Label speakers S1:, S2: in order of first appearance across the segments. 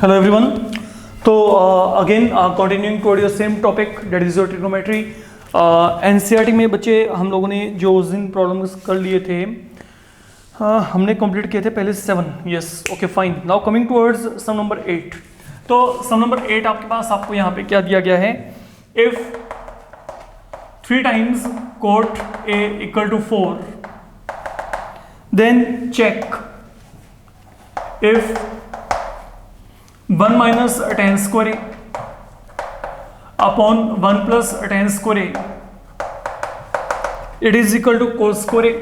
S1: Hello everyone. तो again continuing toward your same topic, that is your trigonometry. NCERT में बच्चे हम लोगों ने जो उस दिन प्रॉब्लम्स कर लिए थे, हमने कंप्लीट किए थे पहले 7. Yes, okay fine. Now coming towards sum number 8. तो सम नंबर 8 आपके पास आपको यहाँ पे क्या दिया गया है? If 3 times cot A equal to 4, then check if 1 minus tan square A upon 1 plus tan square A, it is equal to cos square A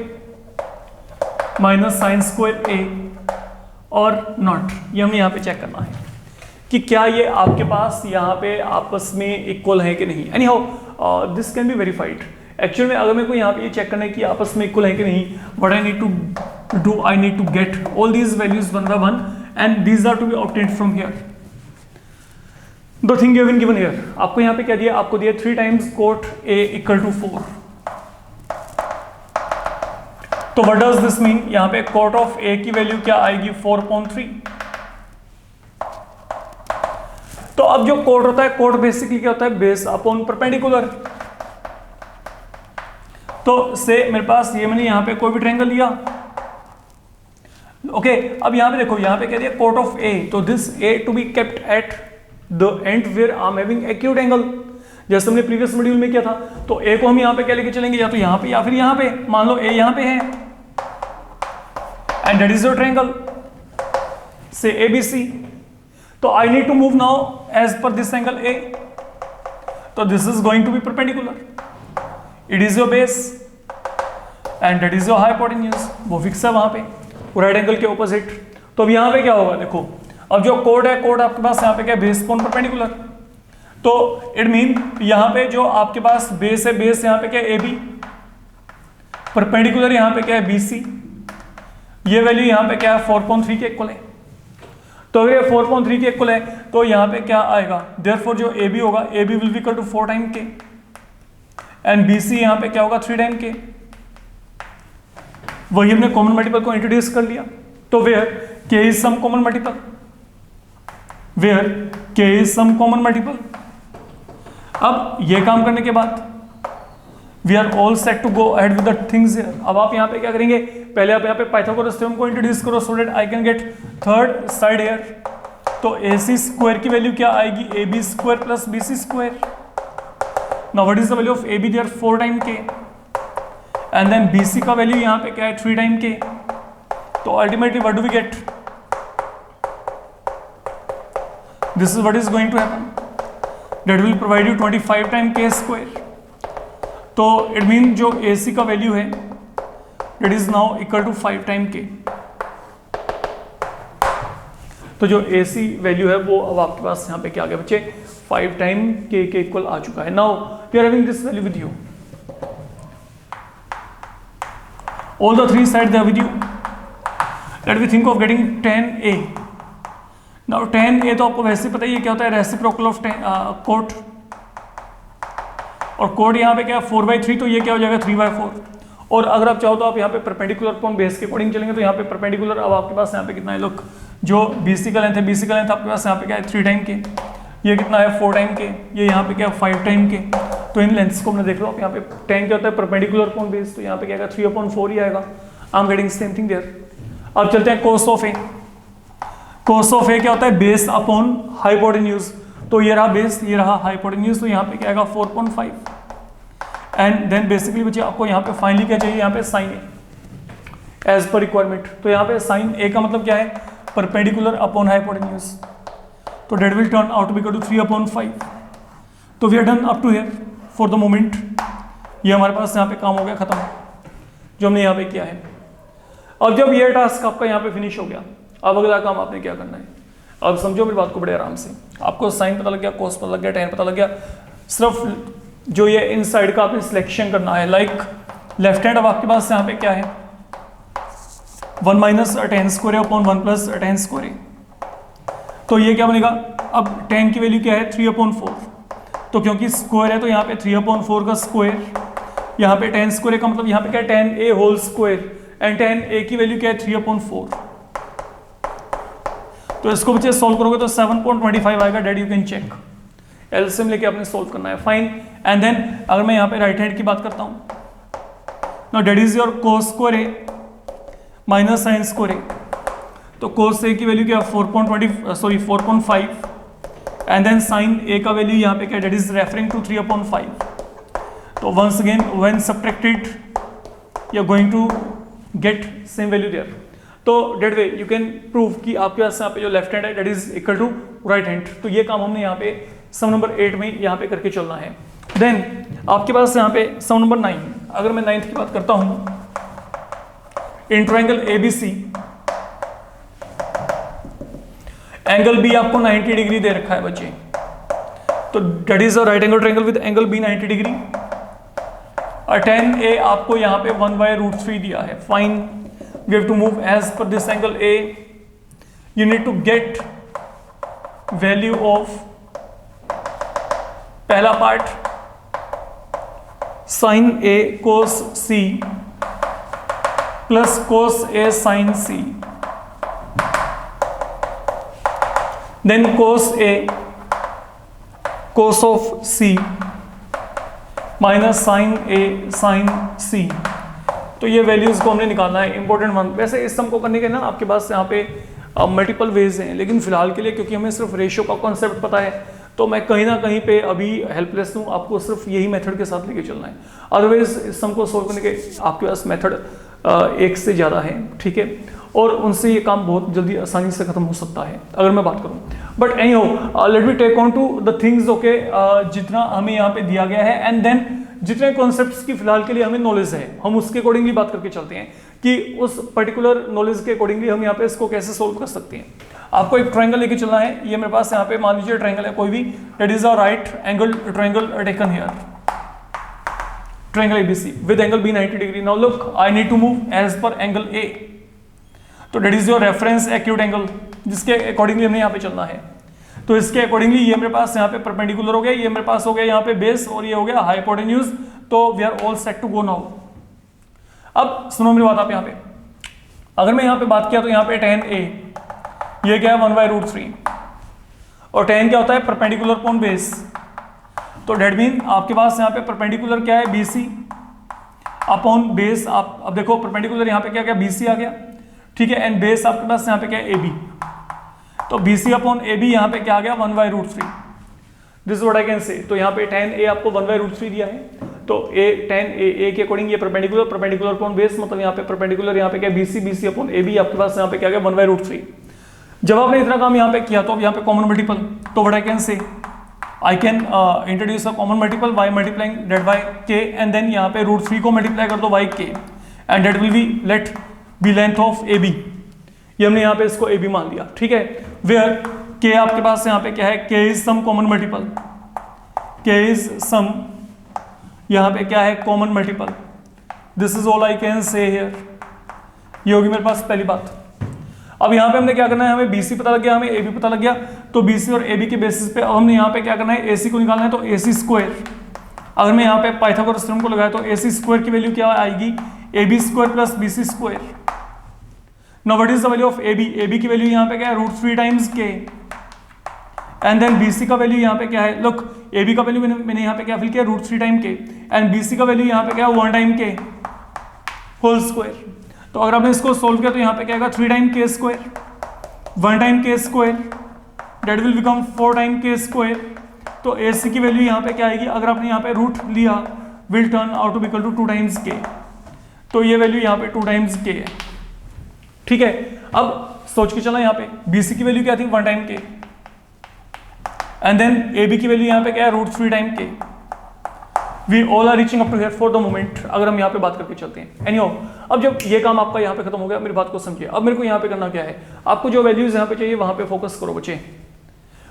S1: minus sin square A और नॉट. ये हमें यहाँ पे चेक करना है कि क्या ये आपके पास यहाँ पे आपस में इक्वल है कि नहीं. Any how this can be verified. Actual में अगर मेरे को यहाँ पे ये चेक करना है कि आपस में इक्वल है कि नहीं, what I need to do, I need to get all these values one by one and these are to be obtained from here. The thing you have been given here, आपको यहाँ पे क्या दिया? आपको दिया 3 times cot A equal to 4. तो what does this mean? यहाँ पे cot of A की वैल्यू क्या आएगी? 4/3. तो अब जो cot होता है, cot बेसिकली क्या होता है? Base upon perpendicular. तो से मेरे पास ये मैंने यहाँ पे कोई भी ट्रायंगल लिया. ओके अब यहाँ पे देखो, यहाँ पे कह दिया cot of A, तो this A to be kept at the end where I'm having acute angle, जैसे हमने प्रीवियस मॉड्यूल में किया था. तो A को हम यहाँ पे क्या लेके चलेंगे? या तो यहाँ पे या फिर यहाँ पे. मान लो A यहाँ पे है and that is your triangle say ABC. तो I need to move now as per this angle A. तो this is going to be perpendicular. It is your base and that is your hypotenuse. वो fix है वहाँ पे right angle के opposite. तो अब यहाँ पे क्या होगा? देखो अब जो कोड है, कोड आपके पास यहाँ पे क्या है? Base upon perpendicular. तो इट मीन यहाँ पे जो आपके पास बेस है, बेस यहाँ पे क्या है? AB. परपेंडिकुलर यहाँ पे क्या है? BC. ये वैल्यू यहाँ पे क्या है? 4/3 के इक्वल है. तो अगर ये 4/3 के इक्वल है तो यहाँ पे क्या आएगा? देयरफॉर जो AB होगा, AB will be equal to 4 time K and BC यहाँ पे क्या होगा? 3 टाइम K. वही हमने कॉमन मल्टीपल को इंट्रोड्यूस कर लिया. तो where K is some common multiple, where K is some common multiple. अब ये काम करने के बाद we are all set to go ahead with the things here. अब आप यहाँ पे क्या करेंगे? पहले आप यहाँ पे पाइथागोरस थ्योरम को इंट्रोड्यूस करो so that I can get third side here. तो AC स्क्वायर की वैल्यू क्या आएगी? AB square plus BC square. Now what is the value of AB there? 4 time K and then BC का value यहाँ पे क्या है? 3 टाइम K. तो ultimately what do we get? This is what is going to happen. That will provide you 25 time K square. तो it mean जो AC का value है that is now equal to 5 time K. तो जो AC value है वो अब आपके पास यहाँ पे क्या आ गया बच्चे? 5 टाइम K के इक्वल आ चुका है. Now we are having this value with you. All the 3 sides they are with you. Let me think of getting tan A. Now tan A तो आपको वैसे पता ही है क्या होता है? Reciprocal of cot. और cot यहाँ पे क्या है? 4/3. तो ये क्या हो जाएगा? 3/4. और अगर आप चाहो तो आप यहाँ पे परपेंडिकुलर अपॉन बेस के अकॉर्डिंग चलेंगे. तो यहाँ पे परपेंडिकुलर अब आपके पास यहाँ पे कितना है? लोग जो BC का लेंथ है, BC का लेंथ आपके पास यहाँ पे क्या है? 3 टाइम K. ये कितना है? 4 टाइम K. ये यहाँ पे क्या है? 5 टाइम K. तो इन लेंथ्स को हमने देख लो. आप यहाँ पे tan क्या होता है? Perpendicular upon base. तो यहाँ पे क्या आएगा? 3/4 ही आएगा. I am getting same thing there. अब चलते हैं cos of A. cos of A क्या होता है? Base upon hypotenuse. तो ये रहा बेस, ये रहा हाइपोटेन्यूज. तो यहाँ पे क्या आएगा? 4/5. एंड देन बेसिकली बच्चे आपको यहाँ पे फाइनली क्या चाहिए? यहाँ पे sin A एज पर रिक्वायरमेंट. तो यहाँ पे sin A का मतलब क्या है? Perpendicular upon hypotenuse. तो that will turn out to be equal to 3/5. तो we are done up to here for the moment. ये हमारे पास यहाँ पे काम हो गया, खत्म जो हमने यहाँ पे किया है. अब जब ये टास्क आपका यहाँ पे फिनिश हो गया, अब अगला काम आपने क्या करना है? अब समझो मेरी बात को बड़े आराम से. आपको साइन पता लग गया, कोस पता लग गया, tan पता लग गया. सिर्फ जो ये इन साइड का आपने सिलेक्शन करना है. लाइक लेफ्ट हैंड अब आपके पास यहाँ पे क्या है? 1 minus tan square upon 1 plus tan square. तो ये क्या बनेगा? अब tan की वैल्यू क्या है? 3/4. तो क्योंकि स्क्वायर है तो यहाँ पे 3/4 का स्क्वायर. यहाँ पे tan स्क्वायर का मतलब यहाँ पे क्या है? tan A whole square. And tan A की वैल्यू क्या है? 3/4. तो इसको बच्चे सॉल्व करोगे तो 7.25 आएगा, that you can check. LCM लेके आपने सॉल्व करना है, फाइन। एंड देन अगर मैं यहाँ पे राइट हैंड की बात करता हूँ, now that is your cos square A minus sine square A. तो कोस ए की वैल्यू क्या 4.5 एंड देन साइन ए का वैल्यू यहाँ पे क्या, डेट इज रेफरिंग टू 3/5। तो once again when subtracted you are going to get same value there. तो that way you can prove कि आपके पास यहाँ पे जो लेफ्ट हैंड है that is equal to right hand. तो ये काम हमने यहाँ पे सम नंबर 8 में यहाँ पे करके चलना है। देन आपके पास यहाँ पे सम नंबर 9, अगर मैं 9th की बात करता हूँ, in triangle ABC angle B आपको 90 डिग्री दे रखा है बच्चे। तो that is a right angle triangle with angle B 90 degree. और tan A आपको यहाँ पे 1/√3 दिया है, fine. We have to move as per this angle A, you need to get value of पहला part sine A cos C plus cos A sin C, then cos A cos of C minus sine A sin C। तो ये values को हमने निकालना है, important one. वैसे इस सम को करने के ना आपके पास यहाँ पे मल्टीपल वेज हैं, लेकिन फिलहाल के लिए क्योंकि हमें सिर्फ रेशियो का कॉन्सेप्ट पता है तो मैं कहीं ना कहीं पे अभी हेल्पलेस हूँ, आपको सिर्फ यही मेथड के साथ लेके चलना है। अदरवाइज इस सम को सोल्व करने के आपके पास मेथड एक से ज़्यादा है, ठीक है, और उनसे ये काम बहुत जल्दी आसानी से खत्म हो सकता है अगर मैं बात करूँ। But anyhow, let me take on to the things, okay, जितना हमें यहाँ पे दिया गया है एंड देन जितने कॉन्सेप्ट्स की फिलहाल के लिए हमें नॉलेज है हम उसके अकॉर्डिंगली बात करके चलते हैं कि उस पर्टिकुलर नॉलेज के अकॉर्डिंगली हम यहाँ पे इसको कैसे सोल्व कर सकते हैं। आपको एक ट्रायंगल लेके चलना है, ये मेरे पास यहाँ पे मान लीजिए ट्रायंगल है कोई भी, that is a right angle triangle taken here, triangle ABC with angle B 90 degree. Now look, I need to move as per angle A, तो that is your reference acute angle, जिसके accordingly हमें यहाँ पे चलना है। तो इसके accordingly ये मेरे पास यहाँ पे परपेंडिकुलर हो गया, ये मेरे पास हो गया यहाँ पे बेस, और ये हो गया हाइपोटेन्यूज। तो we are all set to go now. अब सुनो मेरी बात आप यहाँ पे, अगर मैं यहाँ पे बात किया तो यहाँ पे tan A ये क्या है 1/√3, और tan क्या होता है परपेंडिकुलर अपॉन बेस। तो डेट मीन आपके पास यहाँ पे परपेंडिकुलर क्या है BC अपॉन बेस। आप अब देखो परपेंडिकुलर यहाँ पे क्या क्या BC आ गया, ठीक है, एंड बेस आपके पास यहाँ पे क्या है AB। तो BC अपॉन AB यहाँ पे क्या आ गया 1/√3, this is what I can से। तो यहाँ पे tan A आपको 1/√3 दिया है, तो tan A के अकॉर्डिंग ये परपेंडिकुलर अपॉन बेस, मतलब यहाँ पे परपेंडिकुलर यहाँ पे क्या BC अपॉन AB आपके पास यहाँ पे क्या आ गया 1/√3। जब आपने इतना काम यहाँ पे किया तो अब यहाँ पे कॉमन मल्टीपल, तो what I can say, I can introduce a common multiple y multiplying that by k, and then यहाँ पे √3 को मल्टीप्लाई कर दो by k, and that will be let be length of AB। ये हमने यहाँ पे इसको AB मान लिया, ठीक है, वेयर k आपके पास यहाँ पे क्या है, k is some common multiple, k is some यहाँ पे क्या है common multiple. This is all I can say here. ये होगी मेरे पास पहली बात। अब यहाँ पे हमने क्या करना है, हमें BC पता लग गया, हमें AB पता लग गया, तो BC और AB के बेसिस पे अब हमने यहाँ पे क्या करना है, AC को निकालना है। तो AC स्क्वायर, अगर मैं यहाँ पे पाइथागोरस थ्योरम को लगाया तो AC स्क्वायर की वैल्यू क्या आएगी, AB square plus BC square. Now what is the value of AB, AB की वैल्यू यहाँ पे क्या है √3 times k, and then BC का वैल्यू यहाँ पे क्या है, लुक AB का वैल्यू मैंने यहाँ पे क्या फिल किया √3 टाइम k, एंड BC का वैल्यू यहाँ पे क्या है 1 टाइम k होल स्क्वायर। तो अगर आपने इसको सोल्व किया तो यहाँ पे क्या आएगा 3 time k square, 1 time k square, that will become 4 time k square. तो AC की वैल्यू यहाँ पे क्या आएगी, अगर आपने यहाँ पे रूट लिया, will turn out to be equal to 2 times k। तो ये वैल्यू यहाँ पे 2 टाइम्स k है, ठीक है। अब सोच के चला, यहाँ पे BC की वैल्यू क्या थी 1 time k, and then AB की वैल्यू यहाँ पे क्या है √3 time k। We all are reaching up to here for the moment, अगर हम यहाँ पे बात करके चलते हैं। एनीहाउ, अब जब ये काम आपका यहाँ पे खत्म हो गया, मेरी बात को समझिए। अब मेरे को यहाँ पे करना क्या है, आपको जो वैल्यूज यहाँ पे चाहिए वहां पे फोकस करो बच्चे।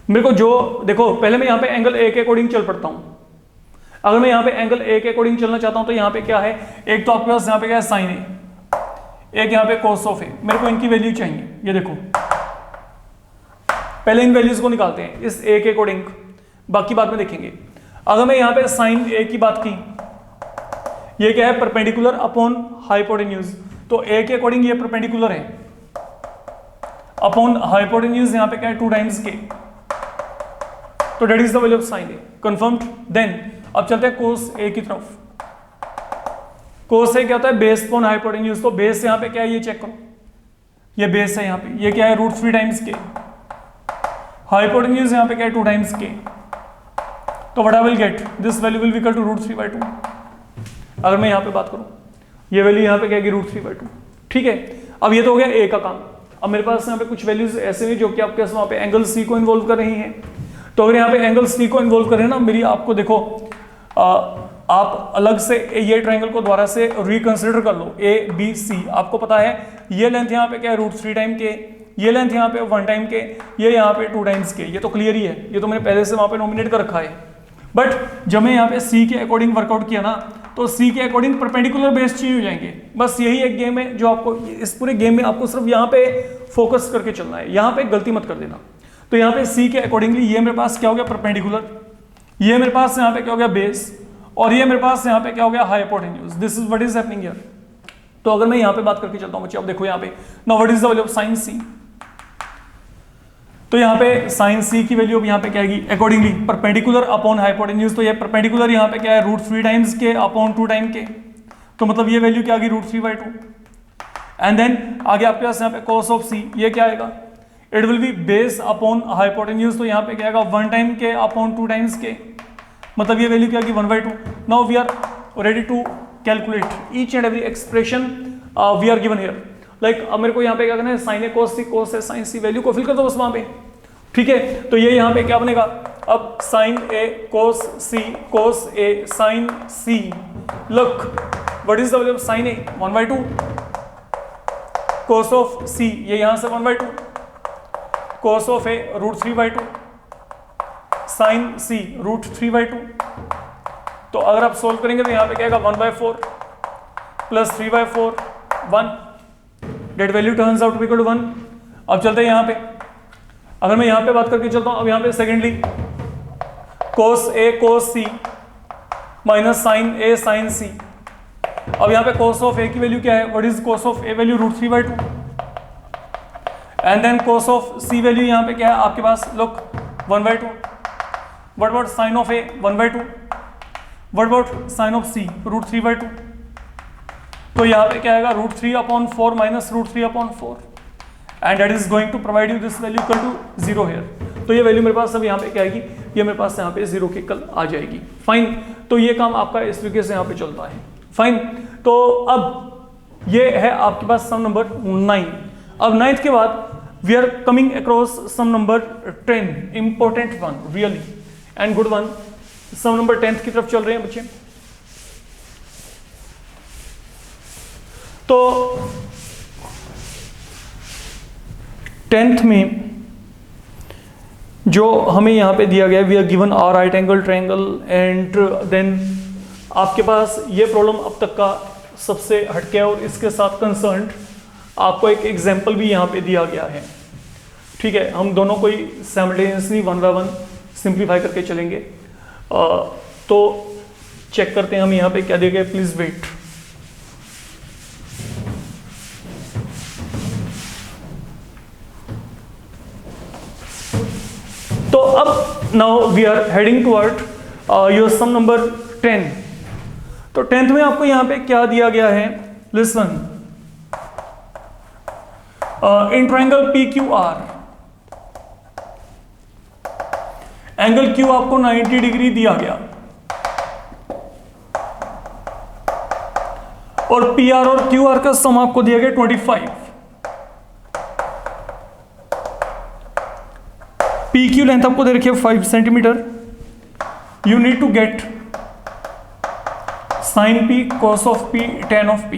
S1: मेरे को जो देखो, पहले मैं यहाँ पे एंगल A के अकॉर्डिंग चल पड़ता हूँ। अगर मैं यहाँ पे एंगल A के अकॉर्डिंग चलना चाहता हूँ तो यहाँ पे क्या है, एक तो आपके पास यहाँ पे क्या है साइन A, एक यहाँ पे cos ऑफ A। मेरे को इनकी वैल्यू चाहिए, ये देखो पहले इन वैल्यूज को निकालते हैं इस A के अकॉर्डिंग, बाकी बाद में देखेंगे। अगर मैं यहाँ पे साइन A की बात की, ये क्या है परपेंडिकुलर अपॉन हाइपोटेन्यूज, तो A के अकॉर्डिंग ये परपेंडिकुलर है। अपॉन हाइपोटेन्यूज यहाँ पे क्या है 2 टाइम्स के, तो that is the value of sine A, confirmed. Then अब चलते हैं कोस ए की तरफ। कोस ए क्या होता है, बेस अपॉन हाइपोटेन्यूज, तो बेस यहाँ पे क्या है ये चेक करो, ये बेस है यहाँ पे, ये क्या है √3 टाइम्स के, हाइपोटेन्यूज यहाँ पे क्या है 2 टाइम्स के, तो what I will get, this value will be equal to √3/2। अगर मैं यहाँ पे बात करूँ, ये वैल्यू यहाँ पे क्या है √3/2, ठीक है। अब ये तो हो गया ए का काम। अब मेरे पास यहाँ पे कुछ वैल्यूज ऐसे हैं जो कि आपके वहाँ पे एंगल सी को इन्वॉल्व कर रही हैं, तो अगर यहाँ पे एंगल सी को इन्वॉल्व करें ना, मेरी आपको देखो आप अलग से ये ट्रायंगल को दोबारा से रिकंसिडर कर लो, ABC, आपको पता है ये लेंथ यहाँ पे क्या है √3 टाइम के, ये लेंथ यहाँ पे 1 टाइम के, ये यहाँ पे 2 टाइम्स के, ये तो क्लियर ही है, ये तो मैंने पहले से वहाँ पे नॉमिनेट कर रखा है। बट जब मैं यहाँ पे C के अकॉर्डिंग वर्कआउट किया ना, तो C के अकॉर्डिंग परपेंडिकुलर बेस चेंज हो जाएंगे। बस यही एक गेम है जो आपको, इस पूरे गेम में आपको सिर्फ यहाँ पे फोकस करके चलना है, यहाँ पे गलती मत कर देना। तो यहाँ पे C के अकॉर्डिंगली ये मेरे पास क्या हो गया परपेंडिकुलर, ये मेरे पास यहाँ पे क्या हो गया बेस, और ये मेरे पास यहाँ पे क्या हो गया hypotenuse. This is what is happening here. तो अगर मैं यहाँ पे बात करके चलता हूँ बच्चे, अब देखो यहाँ पे now what is the value of sign C, तो यहाँ पे साइन C की वैल्यू अब यहाँ पे क्या आएगी अकॉर्डिंगली परपेंडिकुलर अपॉन हाइपोटेन्यूज, तो ये परपेंडिकुलर यहाँ पे क्या है √3 टाइम्स के अपॉन 2 टाइम के, तो मतलब ये वैल्यू क्या आ गई √3/2। एंड देन आगे आपके पास यहाँ पे cos ऑफ C, ये क्या आएगा, it will B base upon hypotenuse, तो यहाँ पे क्या आएगा 1 टाइम के अपॉन 2 टाइम्स के, मतलब ये वैल्यू क्या आएगी 1/2। Now we are ready to calculate each and every expression we are given here. Like अब मेरे को यहाँ पे क्या करना है, sine A cos C, cos A sine C, value को फिल कर दो बस वहां पे, ठीक है। तो ये यहाँ पे क्या बनेगा, अब sine A cos A sine C, look what is the value of sine A 1/2, cos of C ये यहाँ से 1/2, कोस ऑफ ए √3/2, साइन सी √3/2। तो अगर आप सोल्व करेंगे तो यहाँ पे क्या आएगा 1/4 plus 3/4 1, that value turns out to be equal to 1। अब चलते हैं यहाँ पे, अगर मैं यहाँ पे बात करके चलता हूँ, अब यहाँ पे सेकेंडली कोस ए कोस सी माइनस साइन ए साइन सी। अब यहाँ पे कोस ऑफ ए की वैल्यू क्या है, what is cos of A value √3/2, and then cos of C value यहाँ पे क्या है आपके पास, look 1/2, what about sine of A 1/2, what about sine of C √3/2, तो यहाँ पे क्या आएगा √3/4 minus √3/4, and that is going to provide you this value equal to 0 here. तो ये वैल्यू मेरे पास अब यहाँ पे क्या आएगी, ये मेरे पास यहाँ पे 0 के कल आ जाएगी। फाइन, तो ये काम आपका इस तरीके से यहाँ पे चलता है। फाइन, तो अब ये है आपके पास सम नंबर 9। अब 9th के बाद we are coming across some number 10, important one really and good one. Some number 10th की तरफ चल रहे हैं बच्चे। तो 10th में जो हमें यहाँ पे दिया गया, we are given are right angle triangle, and then आपके पास ये प्रॉब्लम अब तक का सबसे हटके है, और इसके साथ कंसर्न्ड आपको एक एग्जांपल भी यहाँ पे दिया गया है। ठीक है, हम दोनों को ही साइमल्टेनियसली 1 बाय 1 सिंप्लीफाई करके चलेंगे। तो चेक करते हैं हम यहाँ पे क्या दिया गया, प्लीज वेट। तो अब now we are heading toward your some number 10। तो 10th में आपको यहां पे क्या दिया गया है, listen, in triangle PQR angle Q आपको 90 डिग्री दिया गया, और PR और QR का सम आपको दिया गया 25। PQ लेंथ आपको दे रखी है 5 centimetre. You need to get sin P, cos of P, tan of P.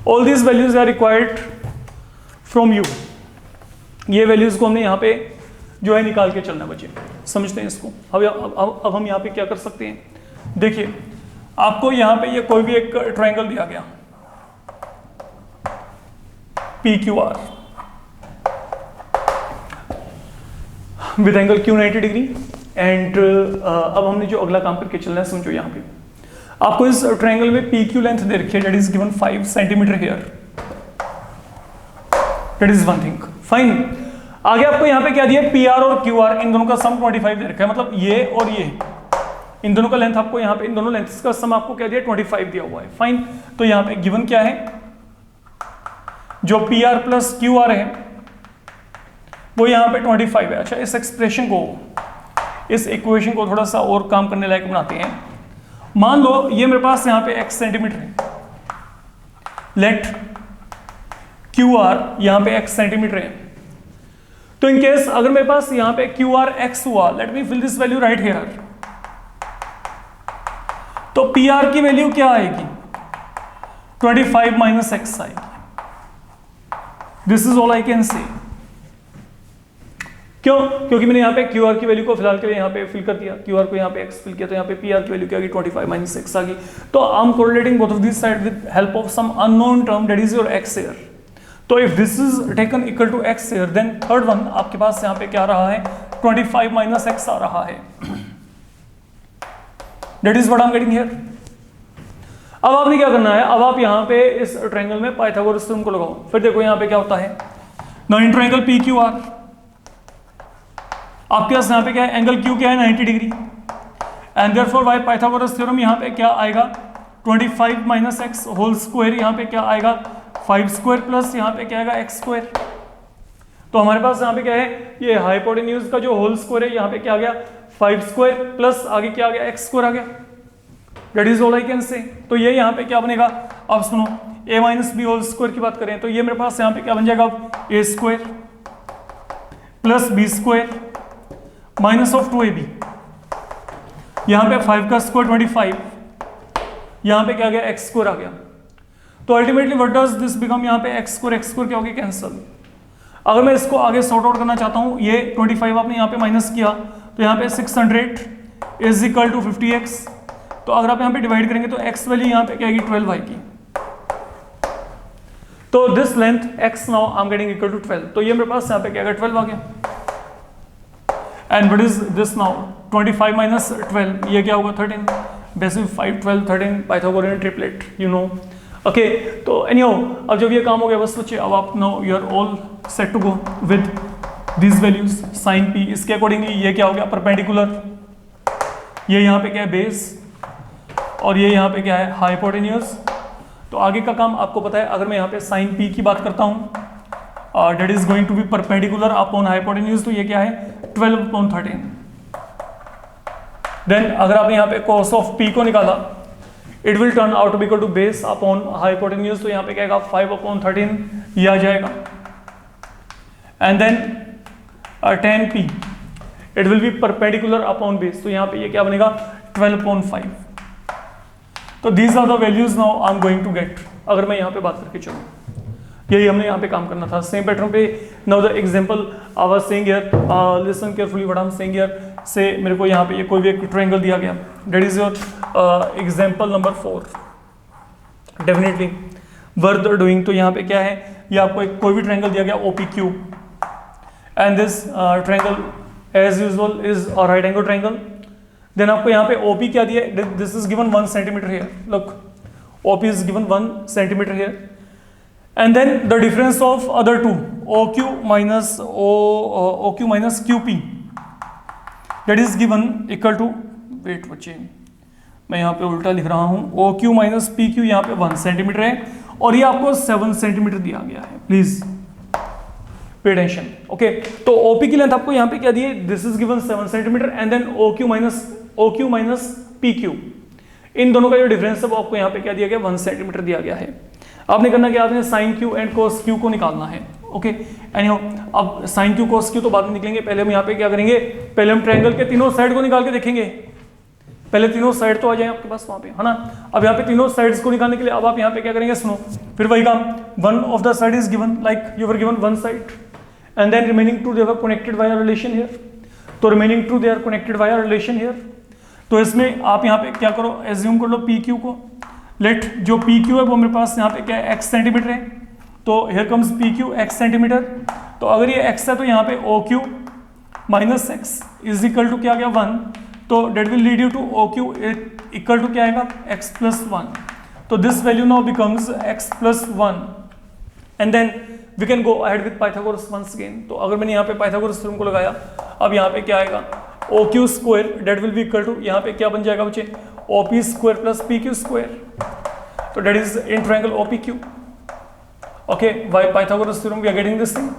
S1: All these values are required from you. ये वैल्यूज को हमने यहाँ पे जो है निकाल के चलना बच्चे, समझते हैं इसको। अब हम यहाँ पे क्या कर सकते हैं, देखिए आपको यहाँ पे ये कोई भी एक ट्रायंगल दिया गया PQR with angle Q 90 degree, and अब हमने जो अगला काम करके चलना है, समझो यहाँ पे आपको इस ट्रायंगल में PQ लेंथ दे रखी है, that is given 5 centimetre here. That is one thing, fine. आगे आपको यहाँ पे क्या दिया, पी आर और क्यू आर, इन दोनों का सम 25 दे रखा है, मतलब ये और ये, इन दोनों का लेंथ आपको यहाँ पे, इन दोनों लेंथ्स का सम आपको क्या दिया, 25 दिया हुआ है, फाइन। तो यहाँ पे गिवन क्या है, जो P R plus Q R है वो यहाँ पे 25 है। अच्छा, इस एक्सप्रेशन को, इस इक्वेशन को थोड़ा सा और काम करने लायक बनाते हैं। मान लो ये मेरे पास यहाँ पे x सेंटीमीटर है, लेट क्यू आर यहाँ पे x सेंटीमीटर है। तो इन केस अगर मेरे पास यहाँ पे क्यू आर x हुआ, let me fill this value right here, तो पी आर की वैल्यू क्या आएगी, 25 माइनस x आएगी। This is all I can say. क्यों? क्योंकि मैंने यहाँ पे क्यू आर की वैल्यू को फिलहाल के लिए यहाँ पे फिल कर दिया, क्यू आर को यहाँ पे x फिल किया, तो यहाँ पे पी आर की वैल्यू क्या आ गई, 25 माइनस x आ गई। तो I am correlating both of this side with help of some unknown term, that is your x here। तो if this is taken equal to x here, देन third one आपके पास यहाँ पे क्या आ रहा है, 25 माइनस x आ रहा है। That is what I am getting here. अब आपने क्या करना है, अब आप यहाँ पे इस ट्रायंगल में पाइथागोरस थ्योरम को लगाओ। फिर देखो यहाँ पे क्या होता है, now in triangle P Q R आपके पास यहाँ पे क्या है, एंगल क्यू क्या है, 90 degree, and therefore bye Pythagoras theorem यहाँ पे क्या आएगा, 25 माइनस एक्स होल स्क्वायर, यहाँ पे क्या आएगा 5 स्क्वायर प्लस यहाँ पे क्या आएगा x स्क्वायर। तो हमारे पास यहाँ पे क्या है, ये हाइपोटेन्यूज का जो होल स्क्वायर है, यहाँ पे क्या आ गया 5 स्क्वायर प्लस आगे क्या आ गया x स्क्वायर आ गया। That is all I can से। तो ये यहाँ पे क्या बनेगा, अब सुनो, a minus B whole square की बात करें तो ये मेरे पास यहाँ पे क्या बन जाएगा, a square plus B square minus of 2ab, यहाँ पे 5 का स्क्वायर 25, यहाँ पे क्या आ गया x स्क्वायर आ गया। तो ultimately what does this become, यहाँ पे x स्क्वायर क्या हो गया, कैंसल। अगर मैं इसको आगे सॉर्ट आउट करना चाहता हूँ, ये 25 आपने यहाँ पे माइनस किया, तो यहाँ पे 600 इज इक्वल टू 50x। तो अगर आप यहाँ पे डिवाइड करेंगे तो x वैल्यू यहाँ पे क्या आएगी, 12 आएगी। तो this length x now I am getting equal to 12। तो ये मेरे पास यहाँ पे क्या आएगा, 12 आ गया। And what is this now, 25 minus 12, ये क्या होगा 13। Basic 5 12 13 Pythagorean triplet, you know. Okay, तो एनीहाउ अब जब ये काम हो गया बस बच्चे, अब आप now you are all set to go with this values. Sine P, इसके अकॉर्डिंगली ये क्या हो गया, परपेंडिकुलर, ये यहाँ पे क्या है बेस, और ये यहाँ पे क्या है हाइपोटेन्यूज। तो आगे का काम आपको पता है, अगर मैं यहाँ पे साइन पी की बात करता हूँ, that is going to be perpendicular upon hypotenuse, तो ये क्या है 12/13। देन अगर आपने यहाँ पे cos ऑफ p को निकाला, it will turn out to be equal to base upon hypotenuse, तो यहाँ पे क्या आएगा 5/13 ये आ जाएगा। And then tan p it will be perpendicular upon base, तो यहाँ पे ये क्या बनेगा 12/5। तो these are the values now I am going to get. अगर मैं यहाँ पे बात करके चलूँ, यही हमने यहाँ पे काम करना था। सेम पैटर्न पे now the example I was saying here, listen carefully what I am saying here. से मेरे को यहाँ पे ये कोई भी एक ट्रायंगल दिया गया, that is your example number 4, definitely worth doing. तो यहाँ पे क्या है, ये आपको एक कोई भी ट्रायंगल दिया गया OPQ, and this triangle as usual is a right angle triangle. Then आपको यहाँ पे OP क्या दिया, this is given 1 centimetre here, look OP is given 1 centimetre here, and then the difference of other two, OQ minus QP, that is given equal to, wait बच्चे मैं यहाँ पे उल्टा लिख रहा हूँ, OQ minus PQ यहाँ पे 1 सेंटीमीटर है, और ये आपको 7 सेंटीमीटर दिया गया है। Please pay attention. ओके, तो OP की लेंथ आपको यहाँ पे क्या दी है, this is given 7 centimetre, and then OQ minus PQ, इन दोनों का जो डिफरेंस है वो आपको यहाँ पे क्या दिया गया, 1 सेंटीमीटर दिया गया है। आपने करना क्या, आपने sine Q and cos Q को निकालना है। ओके, एनीहाउ अब साइन क्यू कोस क्यू तो बाद में निकलेंगे, पहले हम यहाँ पे क्या करेंगे, पहले हम ट्रायंगल के तीनों साइड को निकाल के देखेंगे। पहले तीनों साइड तो आ जाए आपके पास वहाँ पे, है ना। अब यहाँ पे तीनों साइड्स को निकालने के लिए अब आप यहाँ पे क्या करेंगे, सुनो, फिर वही काम, one of the side is given, like you were given one side, and then remaining two they were connected by a relation here, तो remaining two they are connected by a relation here. तो इसमें आप यहाँ पे क्या करो, assume कर लो पी क्यू को, लेट जो पी क्यू है वो मेरे पास यहाँ पे क्या है, x सेंटीमीटर है, तो here comes P Q x centimetre. तो अगर ये x है तो यहाँ पे O Q minus X is equal to क्या गया 1, तो that will lead you to O Q equal to क्या आएगा x प्लस 1। तो this value now becomes x plus 1, and then we can go ahead with Pythagoras once again. तो अगर मैंने यहाँ पे पाइथागोरस थ्योरम को लगाया, अब यहाँ पे क्या आएगा, O Q square that will be equal to, यहाँ पे क्या बन जाएगा बच्चे, O P square plus P Q square, तो that is in triangle O P Q. Okay, by Pythagoras theorem we are getting this thing.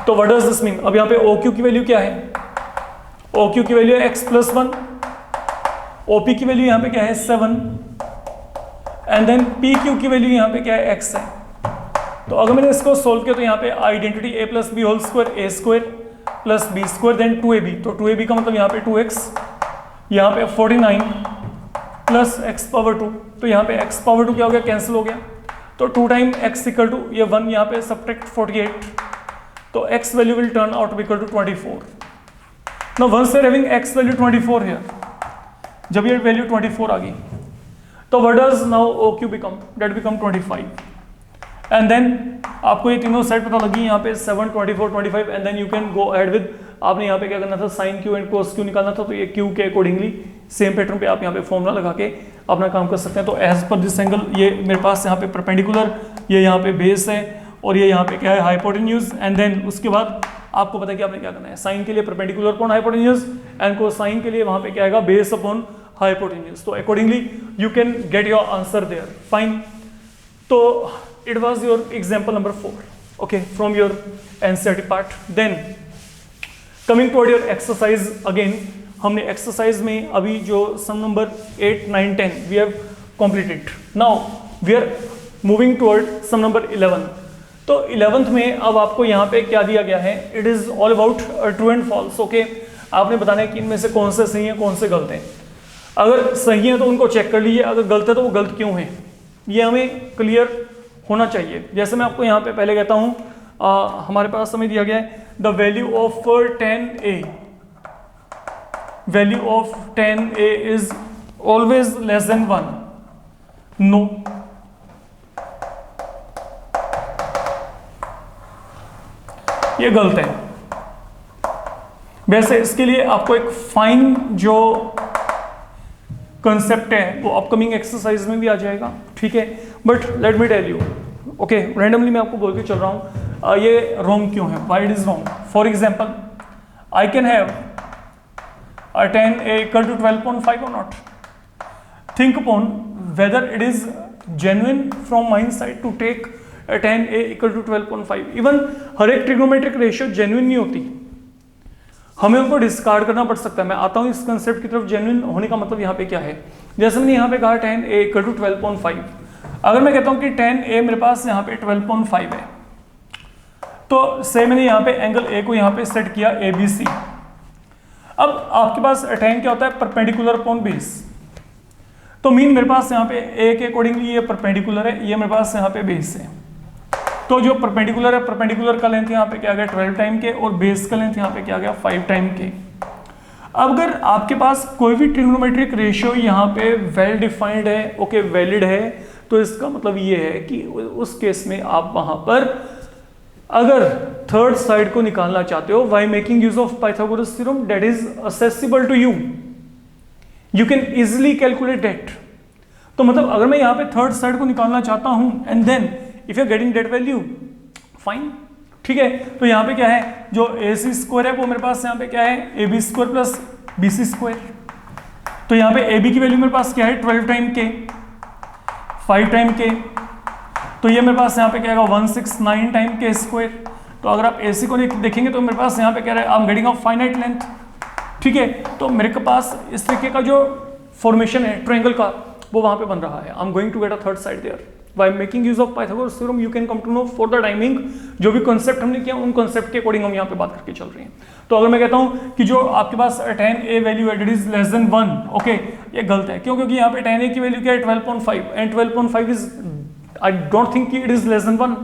S1: तो what does this mean, अब यहाँ पे ओ क्यू की वैल्यू क्या है, ओ क्यू की value है x प्लस 1, ओ पी की वैल्यू यहाँ पे क्या है 7, एंड देन पी क्यू की वैल्यू यहाँ पे क्या है x है। तो अगर मैंने इसको सोल्व किया तो यहाँ पे identity a plus B whole square, A square plus B square then 2ab, तो 2ab का मतलब यहाँ पे 2x, यहाँ पे 49 प्लस x पावर 2, तो यहाँ पे x पावर 2 क्या हो गया, कैंसिल हो गया, तो 2 टाइम x इक्वल टू ये 1, यहाँ पे सब्ट्रैक्ट 48, तो x value will turn out equal to 24। Now once we are having x value 24 here, जब ये वैल्यू 24 आ गई, तो what does now O Q become, that become 25, and then आपको ये तीनों सेट पता लगी, यहाँ पे 7, 24, 25, and then you can go ahead with, आपने यहाँ पे क्या करना था, sine Q and cos Q निकालना था, तो ये क्यू के अकॉर्डिंगली सेम पैटर्न पे आप यहाँ पे फॉर्मूला लगा के अपना काम कर सकते हैं। तो एज पर दिस एंगल, ये मेरे पास यहाँ पे परपेंडिकुलर, ये यहाँ पे बेस है, और ये यहाँ पे क्या है हाइपोटेन्यूज, एंड देन उसके बाद आपको पता है कि आपने क्या करना है, साइन के लिए perpendicular upon hypotenuse, and cosine के लिए वहाँ पे क्या आएगा, बेस अपॉन हाइपोटेन्यूज। तो accordingly you can get your answer there, fine. तो it was your example number 4, okay, from your NCERT part. Then coming toward your exercise again, हमने exercise में अभी जो sum number 8, 9, 10 we have completed. Now we are moving toward sum number 11. तो 11th में अब आपको यहाँ पे क्या दिया गया है, it is all about true and false, okay. आपने बताना है कि इनमें से कौन से सही है कौन से गलत हैं। अगर सही है तो उनको चेक कर लीजिए, अगर गलत है तो वो गलत क्यों है, ये हमें क्लियर होना चाहिए। जैसे मैं आपको यहाँ पे पहले कहता हूँ, हमारे पास समय दिया गया है, the value of 10a, value of 10a is always less than 1, no, ये गलत है। वैसे इसके लिए आपको एक फाइन जो कंसेप्ट है वो अपकमिंग एक्सरसाइज में भी आ जाएगा, ठीक है। But let me tell you, okay, randomly मैं आपको बोल के चल रहा हूँ, ये रॉन्ग क्यों है, why it is wrong. For example I can have 10a equal to 12.5 or not. Think upon whether it is genuine from my side to take 10a equal to 12.5. Even हर एक ट्रिग्नोमेट्रिक रेशियो जेन्युइन नहीं होती, हमें उनको discard करना पड़ सकता है। मैं आता हूँ इस कंसेप्ट की तरफ, जेन्युइन होने का मतलब यहाँ पे क्या है। जैसे मैंने यहाँ पे कहा 10a equal to 12.5, अगर मैं कहता हूँ कि 10a मेरे पास यहाँ पे 12.5 है, तो से मैंने यहाँ पे एंगल a को यहाँ पे सेट किया ABC। अब आपके पास tan क्या होता है, परपेंडिकुलर अपॉन बेस, तो मीन मेरे पास यहाँ पे a के अकॉर्डिंगली ये परपेंडिकुलर है, ये मेरे पास यहाँ पे बेस है। तो जो परपेंडिकुलर है, परपेंडिकुलर का लेंथ यहाँ पे क्या आ गया 12 टाइम के, और बेस का लेंथ यहाँ पे क्या आ गया 5 टाइम के। अब अगर आपके पास कोई भी ट्रिग्नोमेट्रिक रेशियो यहाँ पे वेल डिफाइंड है, ओके, वैलिड है, तो इसका मतलब ये है कि उस केस में आप वहां पर अगर थर्ड साइड को निकालना चाहते हो, why making use of Pythagoras theorem that is accessible to you, you can easily calculate that. तो मतलब अगर मैं यहाँ पे थर्ड साइड को निकालना चाहता हूं, and then if you are getting that value, fine, ठीक है। तो यहाँ पे क्या है, जो ए सी स्क्वायर है वो मेरे पास यहाँ पे क्या है, A B square plus B C square. तो यहाँ पे ए बी की वैल्यू मेरे पास क्या है 12 टाइम के, 5 टाइम के, तो ये मेरे पास यहाँ पे क्या आएगा 169 टाइम के स्क्वायर। तो अगर आप AC को देखेंगे तो मेरे पास यहाँ पे क्या है, I am getting a finite length, ठीक है। तो मेरे के पास इस तरीके का जो फॉर्मेशन है ट्रायंगल का, वो वहां पे बन रहा है। I am going to get a third side there by making use of Pythagoras theorem. You can come to know for the timing, जो भी कॉन्सेप्ट हमने किया उन कॉन्सेप्ट के अकॉर्डिंग हम यहाँ पे बात करके चल रहे हैं। तो अगर मैं कहता हूँ कि जो आपके पास 10a वैल्यू है, it is less than 1, okay, ये गलत है। क्यों? क्योंकि यहाँ पे 10a की वैल्यू क्या है 12.5, and 12.5 is, I don't think it is less than 1,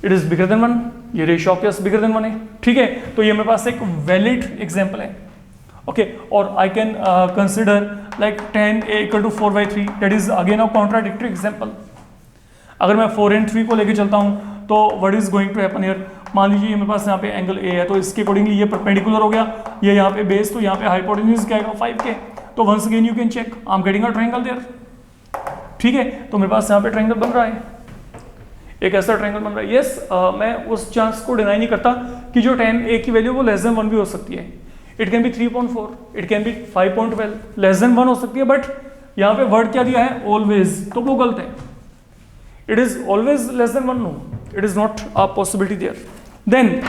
S1: it is bigger than 1। ये ratio of case bigger than 1 है, ठीक है। तो ये मेरे पास एक वैलिड एग्जांपल है, ओके। और I can consider like 10a equal to 4/3, that is again a contradictory example. अगर मैं 4 and 3 को लेके चलता हूँ तो what is going to happen here, मान लीजिए मेरे पास यहाँ पे एंगल A है, तो इसके अकॉर्डिंगली ये परपेंडिकुलर हो गया, ये यहाँ पे बेस, तो यहाँ पे हाइपोटेन्यूज क्या आएगा 5 के। तो once again you can check, I am getting a triangle there, ठीक है। तो मेरे पास यहाँ पे ट्रायंगल बन रहा है। एक ऐसा ट्रायंगल बन रहा है। यस, मैं उस चांस को डिनाई नहीं करता कि जो tan a की वैल्यू वो लेस देन 1 भी हो सकती है। It can be 3.4, it can be 5.12, less than 1 हो सकती है, बट यहाँ पे वर्ड क्या दिया है, ऑलवेज, तो वो गलत है। It is always less than 1, no, it is not a possibility there. Then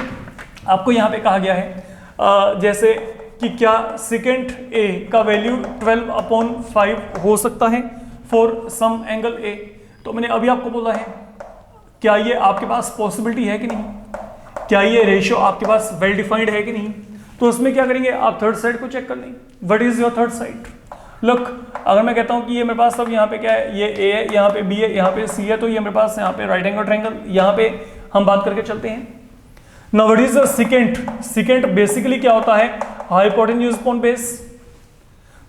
S1: आपको यहाँ पे कहा गया है जैसे कि क्या सेकेंड a का वैल्यू 12/5 हो सकता है फॉर सम एंगल a। तो मैंने अभी आपको बोला है, क्या ये आपके पास पॉसिबिलिटी है कि नहीं, क्या ये रेशियो आपके पास वेल डिफाइंड है कि नहीं। तो उसमें क्या करेंगे, आप थर्ड साइड को चेक कर लें। What is your third side? Look, अगर मैं कहता हूं कि ये मेरे पास अब यहाँ पे क्या है, ये a है, यहाँ पे b है, यहाँ पे c है, तो ये मेरे पास यहाँ पे राइट एंगल ट्रायंगल, यहाँ पे हम बात करके चलते हैं। Now what is the second? Second basically क्या होता है, हाइपोटेन्यूज अपॉन बेस।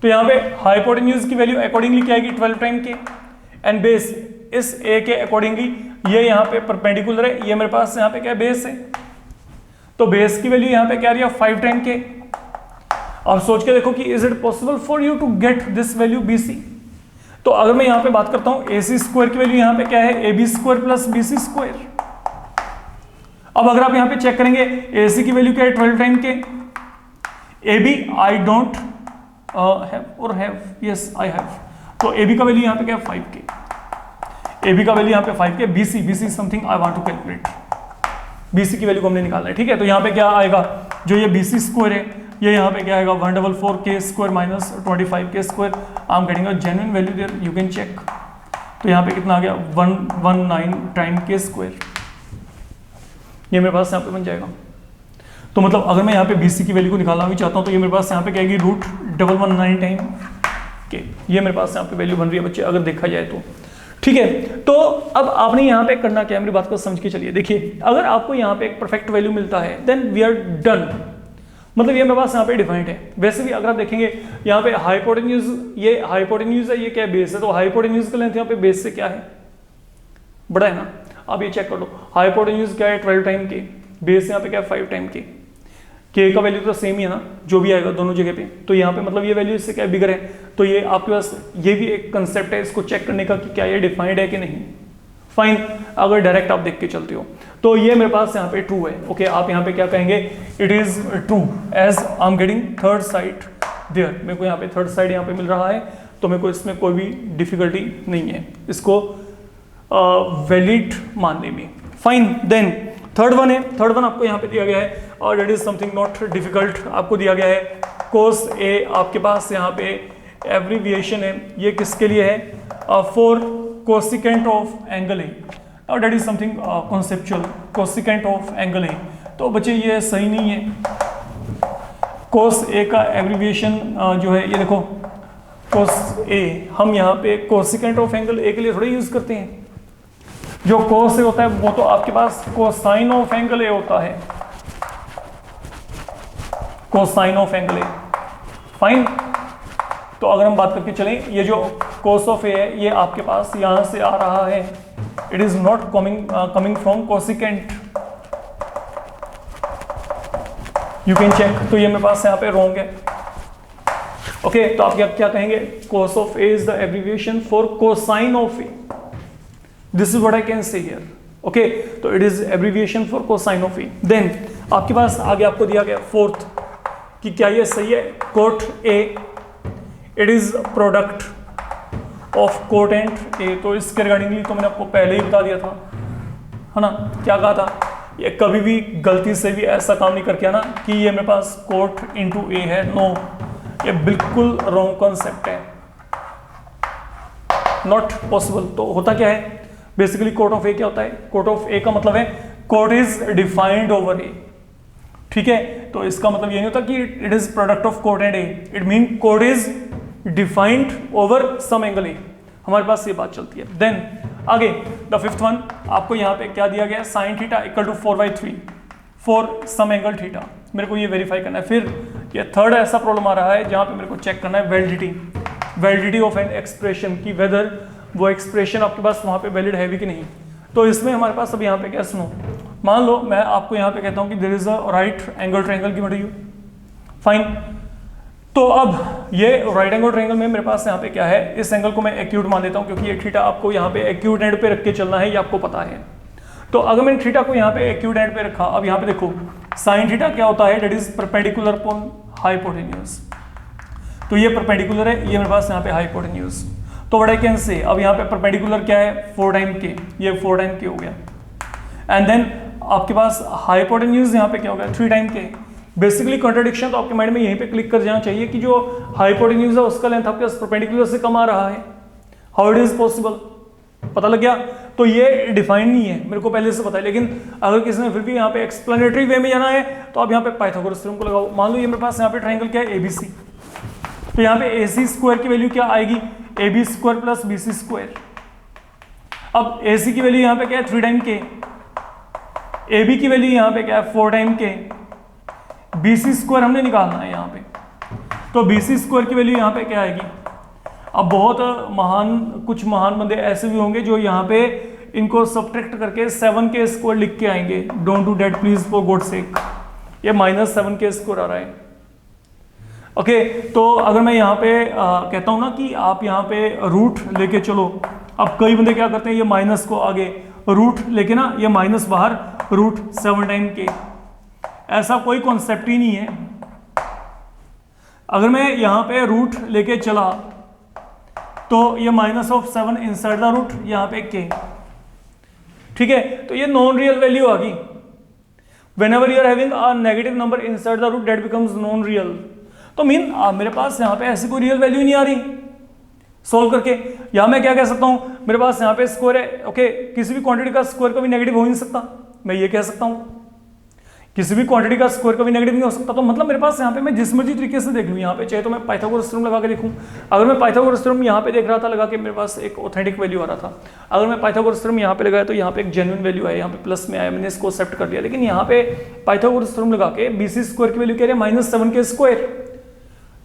S1: तो यहाँ पे हाइपोटेन्यूज की वैल्यू अकॉर्डिंगली क्या आएगी, 12 टाइम के, एंड बेस इस a के अकॉर्डिंगली ये यहाँ पे परपेंडिकुलर है, ये मेरे पास यहाँ पे क्या बेस है, तो बेस की वैल्यू यहाँ पे क्या आ रही है, 5 टाइम के। अब सोच के देखो कि is it possible for you to get this value BC। तो अगर मैं यहाँ पे बात करता हूँ AC स्क्वायर की वैल्यू यहाँ पे क्या है, AB square plus BC square. अब अगर आप यहाँ पे चेक करेंगे AC की वैल्यू क्या है, 12 टाइम के, AB आई डोंट हैव और हैव, यस आई हैव, तो AB का वैल्यू यहाँ पे क्या है, 5 के, AB का वैल्यू यहाँ पे 5 k, BC something I want to calculate, BC की वैल्यू को हमने निकालना है, ठीक है। तो यहाँ पे क्या आएगा, जो ये BC स्क्वायर है, ये यहाँ पे क्या आएगा, 144 के square minus 25 k square, I am getting a genuine value there, you can check. तो यहाँ पे कितना आ गया, 119 टाइम के स्क्वायर, ये मेरे पास यहाँ पे बन जाएगा। तो मतलब अगर मैं यहाँ पे BC की वैल्यू को निकालना भी चाहता हूँ, तो ये मेरे पास यहाँ पे क्या आएगी, √119 टाइम के, ये मेरे पास यहाँ पे वैल्यू बन रही है बच्चे, अगर देखा जाए तो, ठीक है। तो अब आपने यहाँ पे करना क्या है, मेरी बात को समझ के चलिए। देखिए, अगर आपको यहाँ पे एक परफेक्ट वैल्यू मिलता है, देन वी आर डन, मतलब ये मेरे पास यहाँ पे डिफाइंड है। वैसे भी अगर आप देखेंगे यहाँ पे हाइपोटेन्यूज, ये हाइपोटेन्यूज है, ये क्या है, बेस है, तो हाइपोटेन्यूज का लेंथ यहाँ पे बेस से क्या है, बड़ा है ना। आप ये चेक कर लो, हाइपोटेन्यूज क्या है, 12 टाइम के, बेस यहाँ पे क्या है, 5 टाइम के का वैल्यू तो सेम ही है ना, जो भी आएगा दोनों जगह पे, तो यहाँ पे मतलब ये वैल्यू इससे क्या बिगर है। तो ये आपके पास ये भी एक कंसेप्ट है इसको चेक करने का कि क्या ये डिफाइंड है कि नहीं। फाइन, अगर डायरेक्ट आप देख के चलते हो तो ये मेरे पास यहाँ पे ट्रू है, ओके। आप यहाँ पे क्या कहेंगे, it is true as I am getting third side there, मेरे को यहाँ पे थर्ड साइड यहाँ पे मिल रहा है, तो मेरे को इसमें कोई भी डिफिकल्टी नहीं है इसको वैलिड मानने में। फाइन, देन थर्ड वन है, थर्ड वन आपको यहाँ पे दिया गया है और it is something not difficult, आपको दिया गया है cos A, आपके पास यहाँ पे एब्रीविएशन है, ये किसके लिए है, for cosecant of angle A, और that is something conceptual, cosecant of angle A. तो बच्चे ये सही नहीं है, cos A का एब्रीविएशन जो है, ये देखो cos A, हम यहाँ पे कोसिकेंट ऑफ एंगल A के लिए थोड़ा यूज करते हैं, जो cos A होता है वो तो आपके पास कोसाइन ऑफ एंगल A होता है, cosine of angle A। Fine, तो अगर हम बात करके चलें, ये जो cos ऑफ A है, ये आपके पास यहां से आ रहा है, it is not coming from cosecant, you can check. तो ये मेरे पास यहाँ पे रॉन्ग है, ओके। तो आप क्या कहेंगे, cos of A is the abbreviation for cosine of A, this is what I can say here, okay. तो it is abbreviation for cosine of A। Then आपके पास आगे आपको दिया गया फोर्थ, कि क्या ये सही है, cot A it is product of cot and A। तो इसके रिगार्डिंगली तो मैंने आपको पहले ही बता दिया था, है ना, क्या कहा था, ये कभी भी गलती से भी ऐसा काम नहीं करके आना कि ये मेरे पास कोट इंटू A है, नो, ये बिल्कुल रॉन्ग कॉन्सेप्ट है, नॉट पॉसिबल। तो होता क्या है, बेसिकली कोट ऑफ A क्या होता है, कोट ऑफ A का मतलब है cot is defined over A, ठीक है। तो इसका मतलब ये नहीं होता कि it is product of cot and A, it mean cot is defined over some angle A, हमारे पास ये बात चलती है। देन आगे द फिफ्थ वन, आपको यहाँ पे क्या दिया गया, sine theta equal to 4/3 for some angle theta, मेरे को ये वेरीफाई करना है। फिर ये थर्ड ऐसा प्रॉब्लम आ रहा है जहाँ पे मेरे को चेक करना है वैलिडिटी ऑफ एन एक्सप्रेशन, की वेदर वो एक्सप्रेशन आपके पास वहाँ पे वैलिड है भी कि नहीं। तो इसमें हमारे पास अब यहाँ पे क्या, सुनो, मान लो मैं आपको यहाँ पे कहता हूँ कि there is a right angle triangle given to you, fine. तो अब ये राइट एंगल ट्रायंगल में मेरे पास यहाँ पे क्या है, इस एंगल को मैं एक्यूट मान लेता हूँ, क्योंकि ये थीटा आपको यहाँ पे एक्यूट एंड पे रख के चलना है, ये आपको पता है। तो अगर मैंने थीटा को यहाँ पे एक्यूट एंड पे रखा, अब यहाँ पे देखो साइन थीटा क्या होता है, that is perpendicular upon hypotenuse. तो ये परपेंडिकुलर है, ये मेरे पास यहाँ पे हाइपोटेन्यूज। तो व्हाट आई कैन से, अब यहाँ पे परपेंडिकुलर क्या है 4 टाइम के, ये 4 टाइम के हो गया। एंड देन आपके पास हाइपोटेन्यूज यहाँ पे क्या हो गया 3 टाइम के। बेसिकली कॉन्ट्रडिक्शन तो आपके माइंड में यहीं पे क्लिक कर जाना चाहिए कि जो हाइपोटेन्यूज है उसका लेंथ आपके पास परपेंडिकुलर से कम आ रहा है। हाउ इट इज पॉसिबल, पता लग गया। तो ये डिफाइन नहीं है, मेरे को पहले से पता है, लेकिन अगर किसी ने फिर भी यहाँ पे एक्सप्लेनेटरी वे में जाना है तो आप यहाँ पे पाइथागोरस थ्योरम को लगाओ। मान लो ये मेरे पास यहाँ पे ट्राइंगल क्या है ABC, तो यहाँ पे AC स्क्वायर की वैल्यू क्या आएगी AB square plus BC square. अब AC की वैल्यू यहाँ पे क्या है 3 टाइम के, AB की वैल्यू यहाँ पे क्या है 4 टाइम के, BC स्क्वायर हमने निकालना है यहाँ पे, तो BC स्क्वायर की वैल्यू यहाँ पे क्या आएगी। अब बहुत कुछ महान बंदे ऐसे भी होंगे जो यहाँ पे इनको सब्ट्रैक्ट करके 7k स्क्वायर लिख के आएंगे। Don't do that please for God sake, ये -7k स्क्वायर आ रहा है। ओके तो अगर मैं यहाँ पे कहता हूँ ना कि आप यहाँ पे रूट लेके चलो, अब कई बंदे क्या करते हैं ये माइनस को आगे रूट लेके ना, ये माइनस बाहर रूट 7 टाइम के, ऐसा कोई कॉन्सेप्ट ही नहीं है। अगर मैं यहाँ पे रूट लेके चला तो ये -7 इनसाइड द रूट यहाँ पे के, ठीक है, तो ये नॉन रियल वैल्यू आ गई। whenever you are having a negative number inside the root that becomes non real, तो मीन मेरे पास यहाँ पे ऐसी कोई रियल वैल्यू ही नहीं आ रही सोल्व करके। या मैं क्या कह सकता हूँ, मेरे पास यहाँ पे स्क्वायर है, ओके, किसी भी क्वांटिटी का स्क्वायर कभी नेगेटिव हो नहीं सकता, मैं ये कह सकता हूँ किसी भी क्वांटिटी का स्क्वायर कभी नेगेटिव नहीं हो सकता। तो मतलब मेरे पास यहाँ पे मैं जिस मर्जी तरीके से देख लूँ, यहाँ पे चाहे तो मैं पाइथागोरस थ्योरम लगा के देखूँ। अगर मैं पाइथागोरस थ्योरम यहाँ पे देख रहा था लगा के, मेरे पास एक ऑथेंटिक वैल्यू आ रहा था। अगर मैं पाइथागोरस थ्योरम यहाँ पे लगाया तो यहाँ पे एक जेन्युइन वैल्यू आया, यहाँ पे प्लस में आया, मैंने इसको एक्सेप्ट कर लिया। लेकिन यहाँ पे पाइथागोरस थ्योरम लगा के BC स्क्वायर की वैल्यू कह रहे हैं -7k square,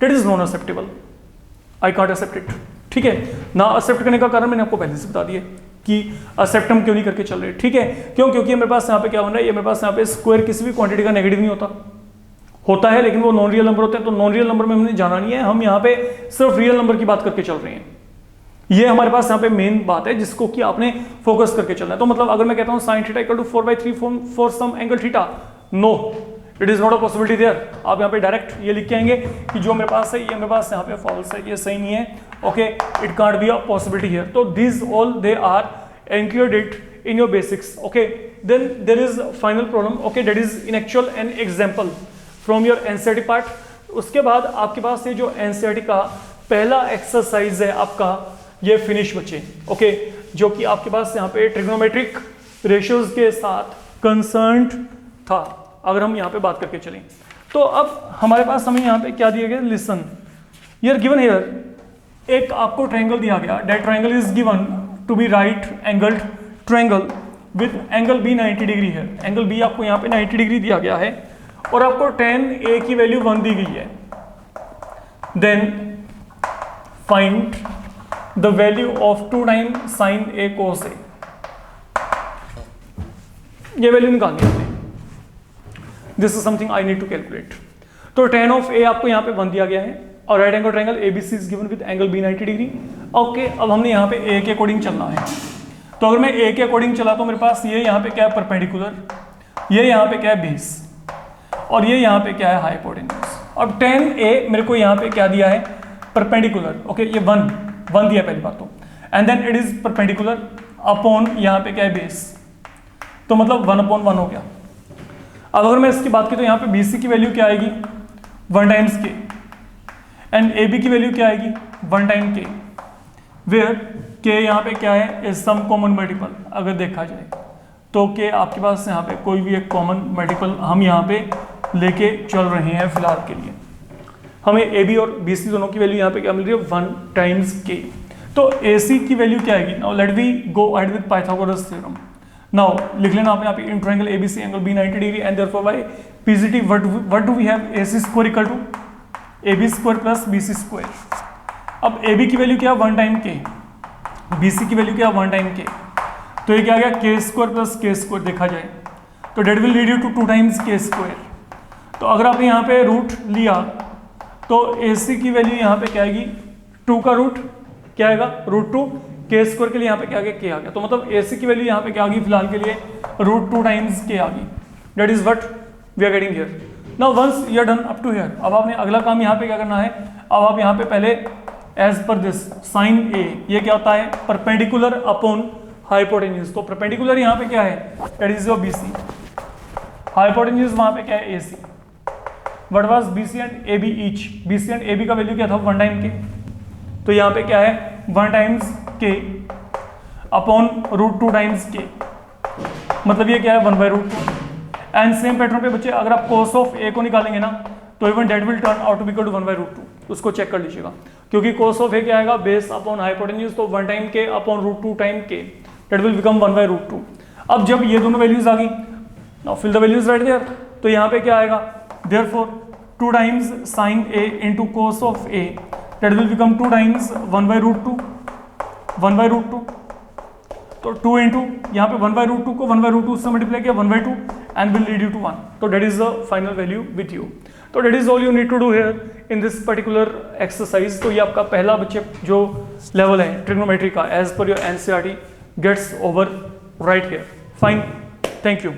S1: that is non acceptable, I can't accept it. ठीक है ना, एक्सेप्ट करने का कारण मैंने आपको पहले से बता दिया कि एक्सेप्ट हम क्यों नहीं करके चल रहे। ठीक है, क्यों, क्योंकि मेरे पास यहाँ पे क्या बन रहा है, ये मेरे पास यहाँ पे स्क्वायर किसी भी क्वांटिटी का नेगेटिव नहीं होता है, लेकिन वो नॉन रियल नंबर होते हैं। तो नॉन रियल नंबर में हमने जाना नहीं है, हम यहाँ पे सिर्फ रियल नंबर की बात करके चल रहे हैं। ये हमारे पास यहाँ पे मेन बात है जिसको कि आपने फोकस करके चलना है। तो मतलब अगर मैं कहता हूँ sin theta equal to 4/3 for some angle theta, no, it is not a possibility there. आप यहाँ पे डायरेक्ट ये लिख के आएंगे कि जो मेरे पास है ये मेरे पास यहाँ पे फॉल्स है, ये सही नहीं है, okay, it can't be a possibility here. तो this all they are included in your basics, okay. Then there is final problem, okay, that is in actual an example from your NCERT part. उसके बाद आपके पास ये जो NCERT का पहला exercise है आपका, ये फिनिश बचे, ओके, जो कि आपके पास यहाँ पे ट्रिग्नोमेट्रिक रेशियोज के साथ कंसर्न्ड था। अगर हम यहाँ पे बात करके चलें तो अब हमारे पास हमें यहाँ पे क्या दिया गया, लिसन, यूर गिवन हियर, एक आपको ट्रायंगल दिया गया, that triangle is given to be right angled triangle with angle B 90 degree है। एंगल B आपको यहाँ पे 90 डिग्री दिया गया है और आपको tan A की वैल्यू 1 दी गई है। Then find the value of 2 times sin A cos A, ये वैल्यू निकालनी है आपने। This is something I need to calculate. तो tan ऑफ A आपको यहाँ पे 1 दिया गया है और right angle triangle ABC is given with angle B 90 degree. Okay, अब हमने यहाँ पे A के अकॉर्डिंग चलना है। तो अगर मैं A के अकॉर्डिंग चला तो मेरे पास ये यहाँ पे क्या है परपेंडिकुलर, ये यहाँ पे क्या है बेस और ये यहाँ पे क्या है हाइपोटेन्यूज। अब tan A मेरे को यहाँ पे क्या दिया है परपेंडिकुलर, ओके, ये 1 दिया पहली बात तो, and then it is perpendicular upon यहाँ पे क्या है बेस, तो मतलब 1/1 हो गया। अब अगर मैं इसकी बात की तो यहाँ पे BC की वैल्यू क्या आएगी 1 टाइम्स के एंड AB की वैल्यू क्या आएगी 1 टाइम के, वेयर के यहाँ पे क्या है इज सम कॉमन मल्टीपल। अगर देखा जाए तो के आपके पास यहाँ पे कोई भी एक कॉमन मल्टीपल हम यहाँ पे लेके चल रहे हैं फिलहाल के लिए। हमें AB और BC दोनों की वैल्यू यहाँ पे क्या मिल रही है 1 टाइम्स के। तो AC की वैल्यू क्या आएगी, now let we go ahead with Pythagoras theorem. Now लिख लेना आप यहाँ पे in triangle ABC angle B 90 degree and therefore by PCT what do we have AC square equal to AB square plus BC square. अब AB की value क्या 1 time के, BC की वैल्यू क्या 1 टाइम के, तो ये क्या आ गया k square plus k square. देखा जाए तो that will lead you to 2 times k square. तो अगर आपने यहाँ पे रूट लिया तो AC की वैल्यू यहाँ पे क्या आएगी 2 का रूट क्या आएगा √2 के स्क्वायर के लिए यहाँ पे क्या आ गया, के आ गया। तो मतलब ए सी की वैल्यू यहाँ पे क्या आ गई फिलहाल के लिए, √2 टाइम्स के आ गई। That is what we are getting here. Now once you are done up to here, अब आपने अगला काम यहाँ पे क्या करना है, अब आप यहाँ पे पहले एज पर दिस साइन ए, ये क्या होता है, परपेंडिकुलर अपॉन हाइपोटेन्यूज। तो परपेंडिकुलर यहाँ पे क्या है, that is your BC, hypotenuse वहाँ पे क्या है AC। What was BC and AB each, BC and AB का वैल्यू क्या था 1 टाइम के, तो यहाँ पे क्या है 1 टाइम्स के अपॉन √2 टाइम्स के, मतलब ये क्या है 1/√2। एंड सेम पैटर्न पे बच्चे अगर आप cos ऑफ A को निकालेंगे ना, तो even that will turn out to be equal to 1/√2, उसको चेक कर लीजिएगा, क्योंकि cos ऑफ A क्या आएगा, बेस अपॉन हाइपोटेन्यूज, तो 1 टाइम के अपॉन √2 टाइम के, डेट विल बिकम 1/√2। अब जब ये दोनों वैल्यूज आ गई, now fill the values right there, तो यहाँ पे क्या आएगा, therefore 2 times sin A into cos of A, that will become 2 times 1/√2, तो 2 इंटू यहाँ पे 1/√2 को 1/√2 से मल्टीप्लाई किया 1/2 and will lead you to 1, तो that is the final value with you. तो that is all you need to do here in this particular exercise. तो ये आपका पहला बच्चे जो लेवल है ट्रिग्नोमेट्री का as per your NCERT gets over right here. Fine, thank you.